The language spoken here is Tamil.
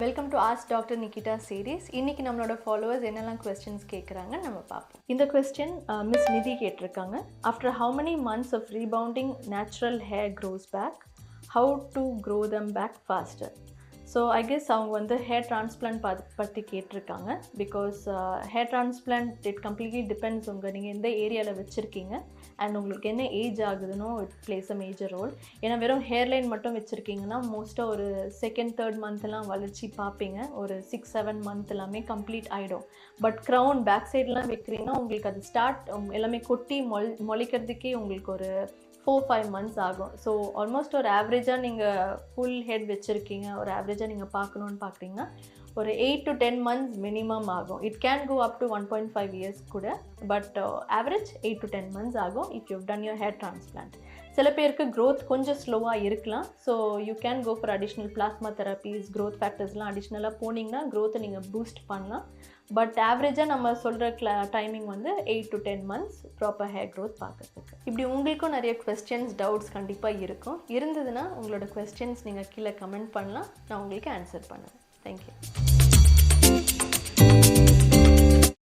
Welcome to ask doctor Nikitha series. இன்னைக்கு நம்மளோட ஃபாலோவர்ஸ் என்னெல்லாம் கொஸ்டின்ஸ் கேட்குறாங்க நம்ம பார்ப்போம். இந்த கொஸ்டின் மிஸ் நிதி கேட்டிருக்காங்க. After how many months of rebounding natural hair grows back, how to grow them back faster? So I guess அவங்க வந்து ஹேர் டிரான்ஸ்பிளான்ட் பற்றி கேட்டிருக்காங்க. Because hair transplant it completely depends நீங்கள் எந்த ஏரியாவில் வச்சுருக்கீங்க அண்ட் உங்களுக்கு என்ன ஏஜ் ஆகுதுன்னோ it plays a major role. ஏன்னா வெறும் ஹேர்லைன் மட்டும் வச்சுருக்கீங்கன்னா மோஸ்ட்டாக ஒரு செகண்ட் தேர்ட் மந்த்லாம் வளர்ச்சி பார்ப்பீங்க. ஒரு 6-7 மந்த் எல்லாமே கம்ப்ளீட் ஆகிடும். பட் க்ரௌன் பேக் சைட்லாம் வைக்கிறீங்கன்னா உங்களுக்கு அது ஸ்டார்ட் எல்லாமே கொட்டி மொழிக்கிறதுக்கே உங்களுக்கு ஒரு 4-5 months ஆகும். ஸோ ஆல்மோஸ்ட் ஒரு ஆவரேஜாக நீங்கள் ஃபுல் ஹெட் வச்சுருக்கீங்க, ஒரு ஆவரேஜாக நீங்கள் பார்க்கணுன்னு பார்க்குறீங்கன்னா ஒரு 8 to 10 months மினிமம் ஆகும். It can go up to 1.5 years கூட, பட் ஆவரேஜ் 8 to 10 months ஆகும் if you done your hair transplant. சில பேருக்கு க்ரோத் கொஞ்சம் ஸ்லோவாக இருக்கலாம். So you can go for additional plasma therapies, growth ஃபேக்டர்ஸ்லாம் அடிஷ்னலாக போனீங்கன்னா க்ரோத்தை நீங்கள் பூஸ்ட் பண்ணலாம். பட் ஆவரேஜாக நம்ம சொல்கிற டைமிங் வந்து 8 to 10 months proper hair growth பார்க்குறதுக்கு. இப்படி உங்களுக்கும் நிறைய கொஸ்டின்ஸ் டவுட்ஸ் கண்டிப்பாக இருக்கும். இருந்ததுன்னா உங்களோட கொஸ்டின்ஸ் நீங்கள் கீழே கமெண்ட் பண்ணலாம், நான் உங்களுக்கு ஆன்சர் பண்ணுவேன். தேங்க்யூ.